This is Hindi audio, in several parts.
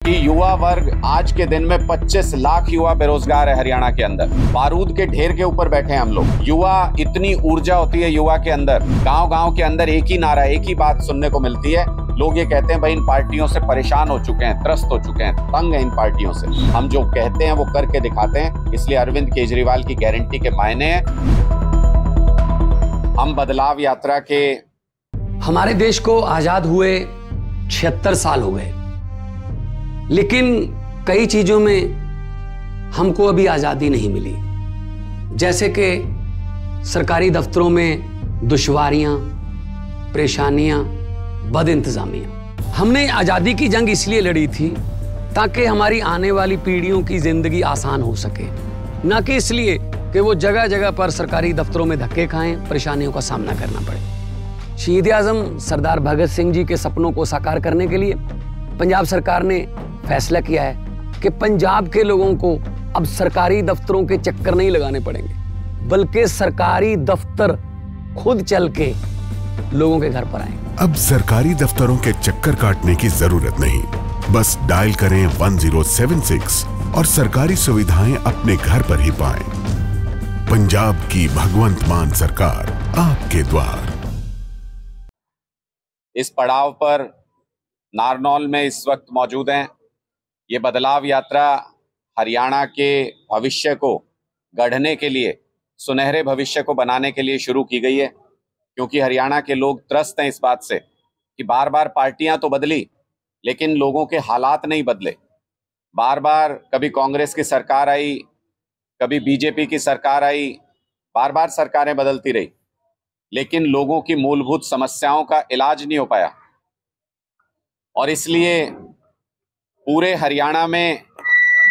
कि युवा वर्ग आज के दिन में 25 लाख युवा बेरोजगार है हरियाणा के अंदर। बारूद के ढेर के ऊपर बैठे हैं हम लोग। युवा, इतनी ऊर्जा होती है युवा के अंदर। गांव-गांव के अंदर एक ही नारा, एक ही बात सुनने को मिलती है। लोग ये कहते हैं भाई इन पार्टियों से परेशान हो चुके हैं, त्रस्त हो चुके हैं, तंग हैं इन पार्टियों से। हम जो कहते हैं वो करके दिखाते हैं, इसलिए अरविंद केजरीवाल की गारंटी के मायने हैं। हम बदलाव यात्रा के हमारे देश को आजाद हुए 76 साल हो गए, लेकिन कई चीजों में हमको अभी आजादी नहीं मिली। जैसे कि सरकारी दफ्तरों में दुश्वारियां, परेशानियां, बदइंतजामियां। हमने आजादी की जंग इसलिए लड़ी थी ताकि हमारी आने वाली पीढ़ियों की जिंदगी आसान हो सके, ना कि इसलिए कि वो जगह जगह पर सरकारी दफ्तरों में धक्के खाएं, परेशानियों का सामना करना पड़े। शहीद आजम सरदार भगत सिंह जी के सपनों को साकार करने के लिए पंजाब सरकार ने फैसला किया है कि पंजाब के लोगों को अब सरकारी दफ्तरों के चक्कर नहीं लगाने पड़ेंगे, बल्कि सरकारी दफ्तर खुद चल के लोगों के घर पर आएंगे। अब सरकारी दफ्तरों के चक्कर काटने की जरूरत नहीं, बस डायल करें 1076 और सरकारी सुविधाएं अपने घर पर ही पाएं। पंजाब की भगवंत मान सरकार आपके द्वार। इस पड़ाव पर नारनौल में इस वक्त मौजूद हैं। ये बदलाव यात्रा हरियाणा के भविष्य को गढ़ने के लिए, सुनहरे भविष्य को बनाने के लिए शुरू की गई है, क्योंकि हरियाणा के लोग त्रस्त हैं इस बात से कि बार बार पार्टियां तो बदली लेकिन लोगों के हालात नहीं बदले। बार बार कभी कांग्रेस की सरकार आई, कभी बीजेपी की सरकार आई, बार बार सरकारें बदलती रही, लेकिन लोगों की मूलभूत समस्याओं का इलाज नहीं हो पाया। और इसलिए पूरे हरियाणा में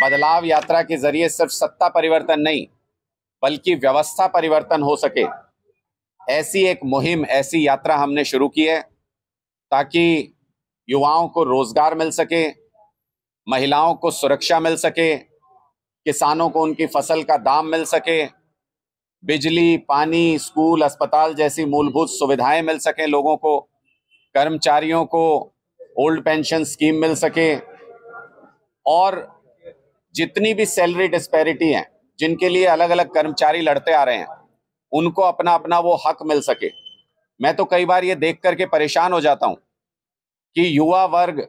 बदलाव यात्रा के जरिए सिर्फ सत्ता परिवर्तन नहीं बल्कि व्यवस्था परिवर्तन हो सके, ऐसी एक मुहिम, ऐसी यात्रा हमने शुरू की है ताकि युवाओं को रोजगार मिल सके, महिलाओं को सुरक्षा मिल सके, किसानों को उनकी फसल का दाम मिल सके, बिजली, पानी, स्कूल, अस्पताल जैसी मूलभूत सुविधाएं मिल सकें लोगों को, कर्मचारियों को ओल्ड पेंशन स्कीम मिल सके, और जितनी भी सैलरी डिस्पैरिटी हैं, जिनके लिए अलग अलग कर्मचारी लड़ते आ रहे हैं, उनको अपना अपना वो हक मिल सके। मैं तो कई बार ये देख करके परेशान हो जाता हूं कि युवा वर्ग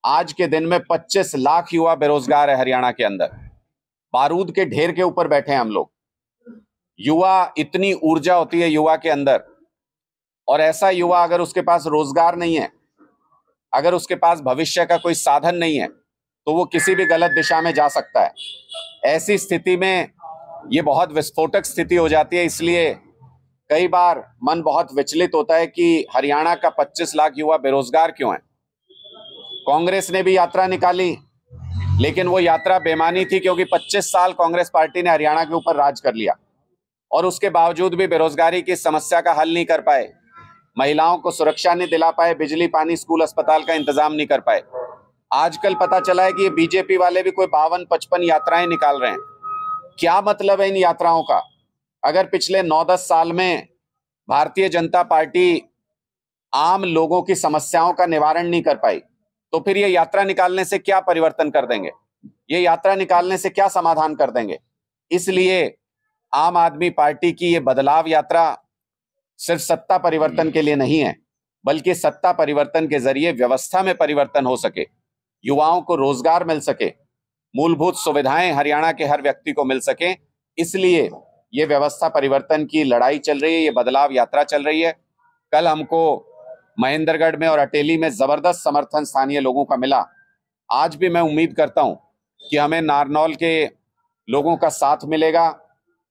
आज के दिन में 25 लाख युवा बेरोजगार है हरियाणा के अंदर। बारूद के ढेर के ऊपर बैठे हैं हम लोग। युवा, इतनी ऊर्जा होती है युवा के अंदर, और ऐसा युवा अगर उसके पास रोजगार नहीं है, अगर उसके पास भविष्य का कोई साधन नहीं है, तो वो किसी भी गलत दिशा में जा सकता है। ऐसी स्थिति में ये बहुत विस्फोटक स्थिति हो जाती है। इसलिए कई बार मन बहुत विचलित होता है कि हरियाणा का 25 लाख युवा बेरोजगार क्यों है। कांग्रेस ने भी यात्रा निकाली, लेकिन वो यात्रा बेमानी थी, क्योंकि 25 साल कांग्रेस पार्टी ने हरियाणा के ऊपर राज कर लिया और उसके बावजूद भी बेरोजगारी की समस्या का हल नहीं कर पाए, महिलाओं को सुरक्षा नहीं दिला पाए, बिजली, पानी, स्कूल, अस्पताल का इंतजाम नहीं कर पाए। आजकल पता चला है कि ये बीजेपी वाले भी कोई 52-55 यात्राएं निकाल रहे हैं। क्या मतलब है इन यात्राओं का? अगर पिछले 9-10 साल में भारतीय जनता पार्टी आम लोगों की समस्याओं का निवारण नहीं कर पाई, तो फिर ये यात्रा निकालने से क्या परिवर्तन कर देंगे? ये यात्रा निकालने से क्या समाधान कर देंगे? इसलिए आम आदमी पार्टी की ये बदलाव यात्रा सिर्फ सत्ता परिवर्तन के लिए नहीं है, बल्कि सत्ता परिवर्तन के जरिए व्यवस्था में परिवर्तन हो सके, युवाओं को रोजगार मिल सके, मूलभूत सुविधाएं हरियाणा के हर व्यक्ति को मिल सके। इसलिए ये व्यवस्था परिवर्तन की लड़ाई चल रही है, ये बदलाव यात्रा चल रही है। कल हमको महेंद्रगढ़ में और अटेली में जबरदस्त समर्थन स्थानीय लोगों का मिला। आज भी मैं उम्मीद करता हूं कि हमें नारनौल के लोगों का साथ मिलेगा,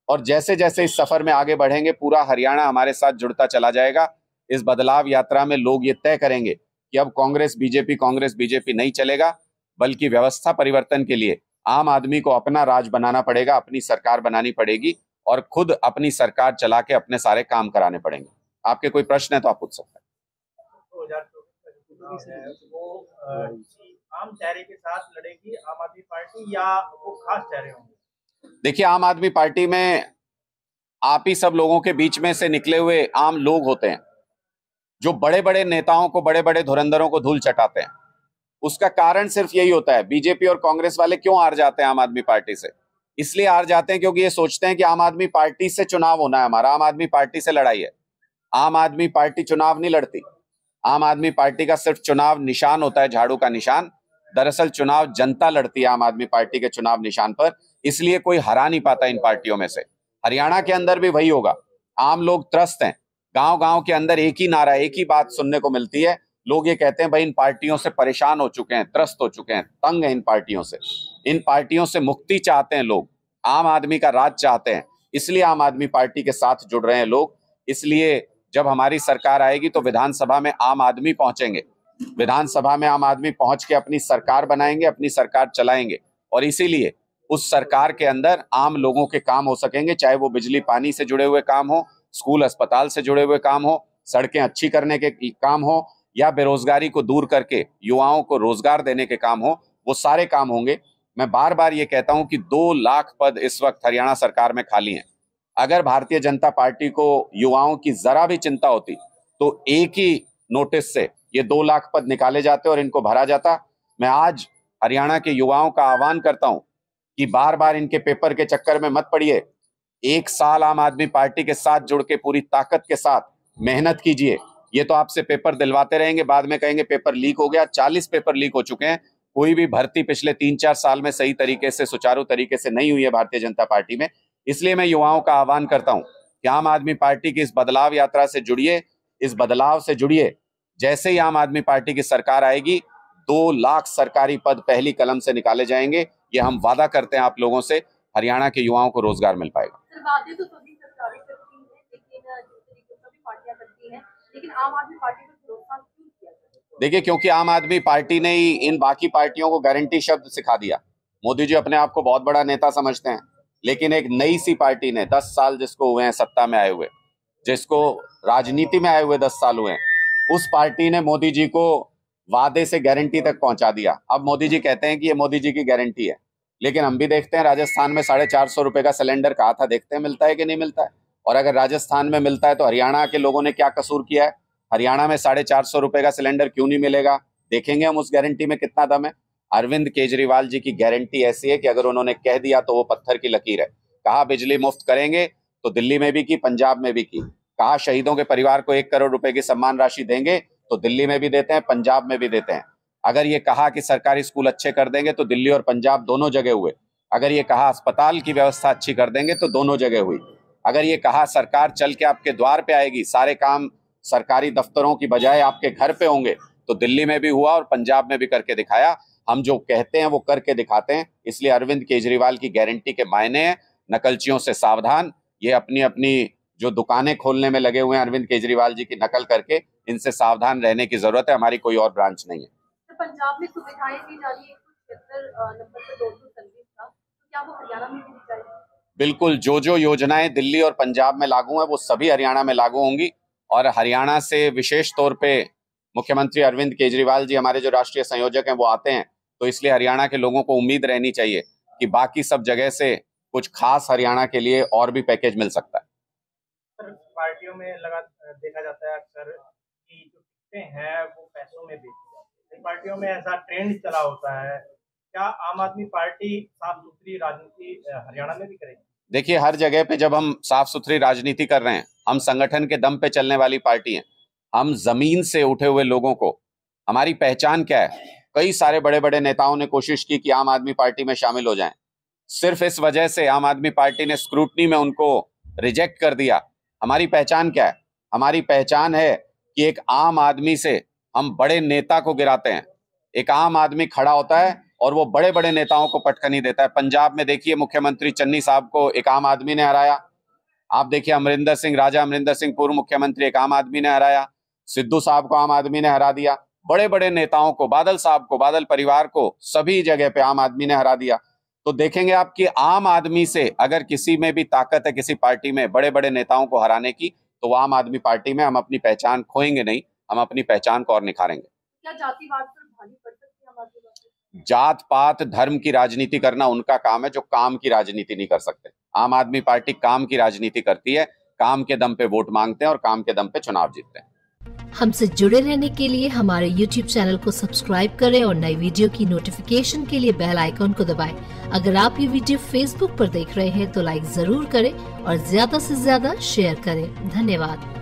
और जैसे जैसे इस सफर में आगे बढ़ेंगे पूरा हरियाणा हमारे साथ जुड़ता चला जाएगा। इस बदलाव यात्रा में लोग ये तय करेंगे कि अब कांग्रेस बीजेपी नहीं चलेगा, बल्कि व्यवस्था परिवर्तन के लिए आम आदमी को अपना राज बनाना पड़ेगा, अपनी सरकार बनानी पड़ेगी और खुद अपनी सरकार चला के अपने सारे काम कराने पड़ेंगे। आपके कोई प्रश्न है तो आप पूछ सकते हैं। आम चेहरे के साथ लड़ेगी आम आदमी पार्टी या वो खास चेहरे होंगे? देखिए, आम आदमी पार्टी में आप ही सब लोगों के बीच में से निकले हुए आम लोग होते हैं जो बड़े बड़े नेताओं को, बड़े बड़े धुरंधरों को धूल चटाते हैं। उसका कारण सिर्फ यही होता है। बीजेपी और कांग्रेस वाले क्यों हार जाते हैं आम आदमी पार्टी से? इसलिए हार जाते हैं क्योंकि ये सोचते हैं कि आम आदमी पार्टी से चुनाव होना है हमारा, आम आदमी पार्टी से लड़ाई है। आम आदमी पार्टी चुनाव नहीं लड़ती। आम आदमी पार्टी का सिर्फ चुनाव निशान होता है, झाड़ू का निशान। दरअसल चुनाव जनता लड़ती है आम आदमी पार्टी के चुनाव निशान पर, इसलिए कोई हरा नहीं पाता इन पार्टियों में से। हरियाणा के अंदर भी वही होगा। आम लोग त्रस्त हैं। गांव गांव के अंदर एक ही नारा, एक ही बात सुनने को मिलती है। लोग ये कहते हैं भाई इन पार्टियों से परेशान हो चुके हैं, त्रस्त हो चुके हैं, तंग हैं इन पार्टियों से। इन पार्टियों से मुक्ति चाहते हैं लोग, आम आदमी का राज चाहते हैं, इसलिए आम आदमी पार्टी के साथ जुड़ रहे हैं लोग। इसलिए जब हमारी सरकार आएगी तो विधानसभा में आम आदमी पहुंचेंगे, विधानसभा में आम आदमी पहुंच के अपनी सरकार बनाएंगे, अपनी सरकार चलाएंगे। और इसीलिए उस सरकार के अंदर आम लोगों के काम हो सकेंगे, चाहे वो बिजली पानी से जुड़े हुए काम हो, स्कूल अस्पताल से जुड़े हुए काम हो, सड़कें अच्छी करने के काम हो, या बेरोजगारी को दूर करके युवाओं को रोजगार देने के काम हो, वो सारे काम होंगे। मैं बार बार ये कहता हूं कि 2 लाख पद इस वक्त हरियाणा सरकार में खाली हैं। अगर भारतीय जनता पार्टी को युवाओं की जरा भी चिंता होती तो एक ही नोटिस से ये 2 लाख पद निकाले जाते और इनको भरा जाता। मैं आज हरियाणा के युवाओं का आह्वान करता हूं कि बार बार इनके पेपर के चक्कर में मत पड़िए। 1 साल आम आदमी पार्टी के साथ जुड़ के पूरी ताकत के साथ मेहनत कीजिए। ये तो आपसे पेपर दिलवाते रहेंगे, बाद में कहेंगे पेपर लीक हो गया। 40 पेपर लीक हो चुके हैं। कोई भी भर्ती पिछले 3-4 साल में सही तरीके से, सुचारू तरीके से नहीं हुई है भारतीय जनता पार्टी में। इसलिए मैं युवाओं का आह्वान करता हूं कि आम आदमी पार्टी की इस बदलाव यात्रा से जुड़िए, इस बदलाव से जुड़िए। जैसे ही आम आदमी पार्टी की सरकार आएगी 2 लाख सरकारी पद पहली कलम से निकाले जाएंगे। ये हम वादा करते हैं आप लोगों से। हरियाणा के युवाओं को रोजगार मिल पाएगा। वादे तो सभी सरकारें करती हैं, लेकिन जिस तरीके से सभी पार्टियां करती हैं, लेकिन आम आदमी पार्टी पर भरोसा क्यों किया जाए? देखिए, क्योंकि आम आदमी पार्टी ने ही इन बाकी पार्टियों को गारंटी शब्द सिखा दिया। मोदी जी अपने आप को बहुत बड़ा नेता समझते हैं, लेकिन एक नई सी पार्टी ने 10 साल जिसको हुए हैं सत्ता में आए हुए, जिसको राजनीति में आए हुए 10 साल हुए हैं, उस पार्टी ने मोदी जी को वादे से गारंटी तक पहुंचा दिया। अब मोदी जी कहते हैं कि ये मोदी जी की गारंटी है, लेकिन हम भी देखते हैं राजस्थान में 450 रुपए का सिलेंडर कहा था, देखते हैं मिलता है कि नहीं मिलता है। और अगर राजस्थान में मिलता है तो हरियाणा के लोगों ने क्या कसूर किया है? हरियाणा में 450 रुपए का सिलेंडर क्यों नहीं मिलेगा? देखेंगे हम उस गारंटी में कितना दम है। अरविंद केजरीवाल जी की गारंटी ऐसी है कि अगर उन्होंने कह दिया तो वो पत्थर की लकीर है। कहा बिजली मुफ्त करेंगे तो दिल्ली में भी की, पंजाब में भी की। कहा शहीदों के परिवार को 1 करोड़ रुपए की सम्मान राशि देंगे तो दिल्ली में भी देते हैं, पंजाब में भी देते हैं। अगर ये कहा कि सरकारी स्कूल अच्छे कर देंगे तो दिल्ली और पंजाब दोनों जगह हुए। अगर ये कहा अस्पताल की व्यवस्था अच्छी कर देंगे तो दोनों जगह हुई। अगर ये कहा सरकार चल के आपके द्वार पे आएगी, सारे काम सरकारी दफ्तरों की बजाय आपके घर पे होंगे, तो दिल्ली में भी हुआ और पंजाब में भी करके दिखाया। हम जो कहते हैं वो करके दिखाते हैं। इसलिए अरविंद केजरीवाल की गारंटी के मायने हैं। नकलचियों से सावधान। ये अपनी अपनी जो दुकानें खोलने में लगे हुए हैं अरविंद केजरीवाल जी की नकल करके, इनसे सावधान रहने की जरूरत है। हमारी कोई और ब्रांच नहीं है। तो पंजाब में सुविधाएं दी जा रही है 176 नंबर पर डोर टू सर्विस का, तो क्या वो हरियाणा में भी दी जाएगी? बिल्कुल, जो योजनाएं दिल्ली और पंजाब में लागू हैं वो सभी हरियाणा में लागू होंगी। और हरियाणा से विशेष तौर पे मुख्यमंत्री अरविंद केजरीवाल जी, हमारे जो राष्ट्रीय संयोजक हैं, वो आते हैं। तो इसलिए हरियाणा के लोगों को उम्मीद रहनी चाहिए कि बाकी सब जगह से कुछ खास हरियाणा के लिए और भी पैकेज मिल सकता है। पार्टियों में देखा जाता है अक्सर कि जो टिकटें हैं वो पैसों में बेची जाती है। पार्टियों में ऐसा ट्रेंड चला होता है। क्या आम आदमी पार्टी साफ सुथरी राजनीति हरियाणा में भी करेगी? देखिए, हर जगह पे जब हम साफ सुथरी राजनीति कर रहे हैं, हम संगठन के दम पे चलने वाली पार्टी हैं। हम जमीन से उठे हुए लोगों को, हमारी पहचान क्या है? कई सारे बड़े बड़े नेताओं ने कोशिश की कि आम आदमी पार्टी में शामिल हो जाएं। सिर्फ इस वजह से आम आदमी पार्टी ने स्क्रूटनी में उनको रिजेक्ट कर दिया। हमारी पहचान क्या है? हमारी पहचान है कि एक आम आदमी से हम बड़े नेता को गिराते हैं। एक आम आदमी खड़ा होता है और वो बड़े बड़े नेताओं को पटखनी देता है। पंजाब में देखिए, मुख्यमंत्री चन्नी साहब को एक आम आदमी ने हराया। आप देखिए अमरिंदर सिंह, राजा अमरिंदर सिंह पूर्व मुख्यमंत्री, एक आम आदमी ने हराया। सिद्धू साहब को आम आदमी ने हरा दिया। बड़े बड़े नेताओं को, बादल साहब को, बादल परिवार को, सभी जगह पे आम आदमी ने हरा दिया। तो देखेंगे आप कि आम आदमी से अगर किसी में भी ताकत है, किसी पार्टी में बड़े बड़े नेताओं को हराने की, तो वो आम आदमी पार्टी में। हम अपनी पहचान खोएंगे नहीं, हम अपनी पहचान को और निखारेंगे। क्या जातिवाद पर भारी पड़ सकती है आम आदमी पार्टी? जात पात धर्म की राजनीति करना उनका काम है जो काम की राजनीति नहीं कर सकते। आम आदमी पार्टी काम की राजनीति करती है। काम के दम पे वोट मांगते हैं और काम के दम पे चुनाव जीतते हैं। हमसे जुड़े रहने के लिए हमारे YouTube चैनल को सब्सक्राइब करें और नई वीडियो की नोटिफिकेशन के लिए बेल आइकॉन को दबाएं। अगर आप ये वीडियो Facebook पर देख रहे हैं तो लाइक जरूर करें और ज्यादा से ज्यादा शेयर करें। धन्यवाद।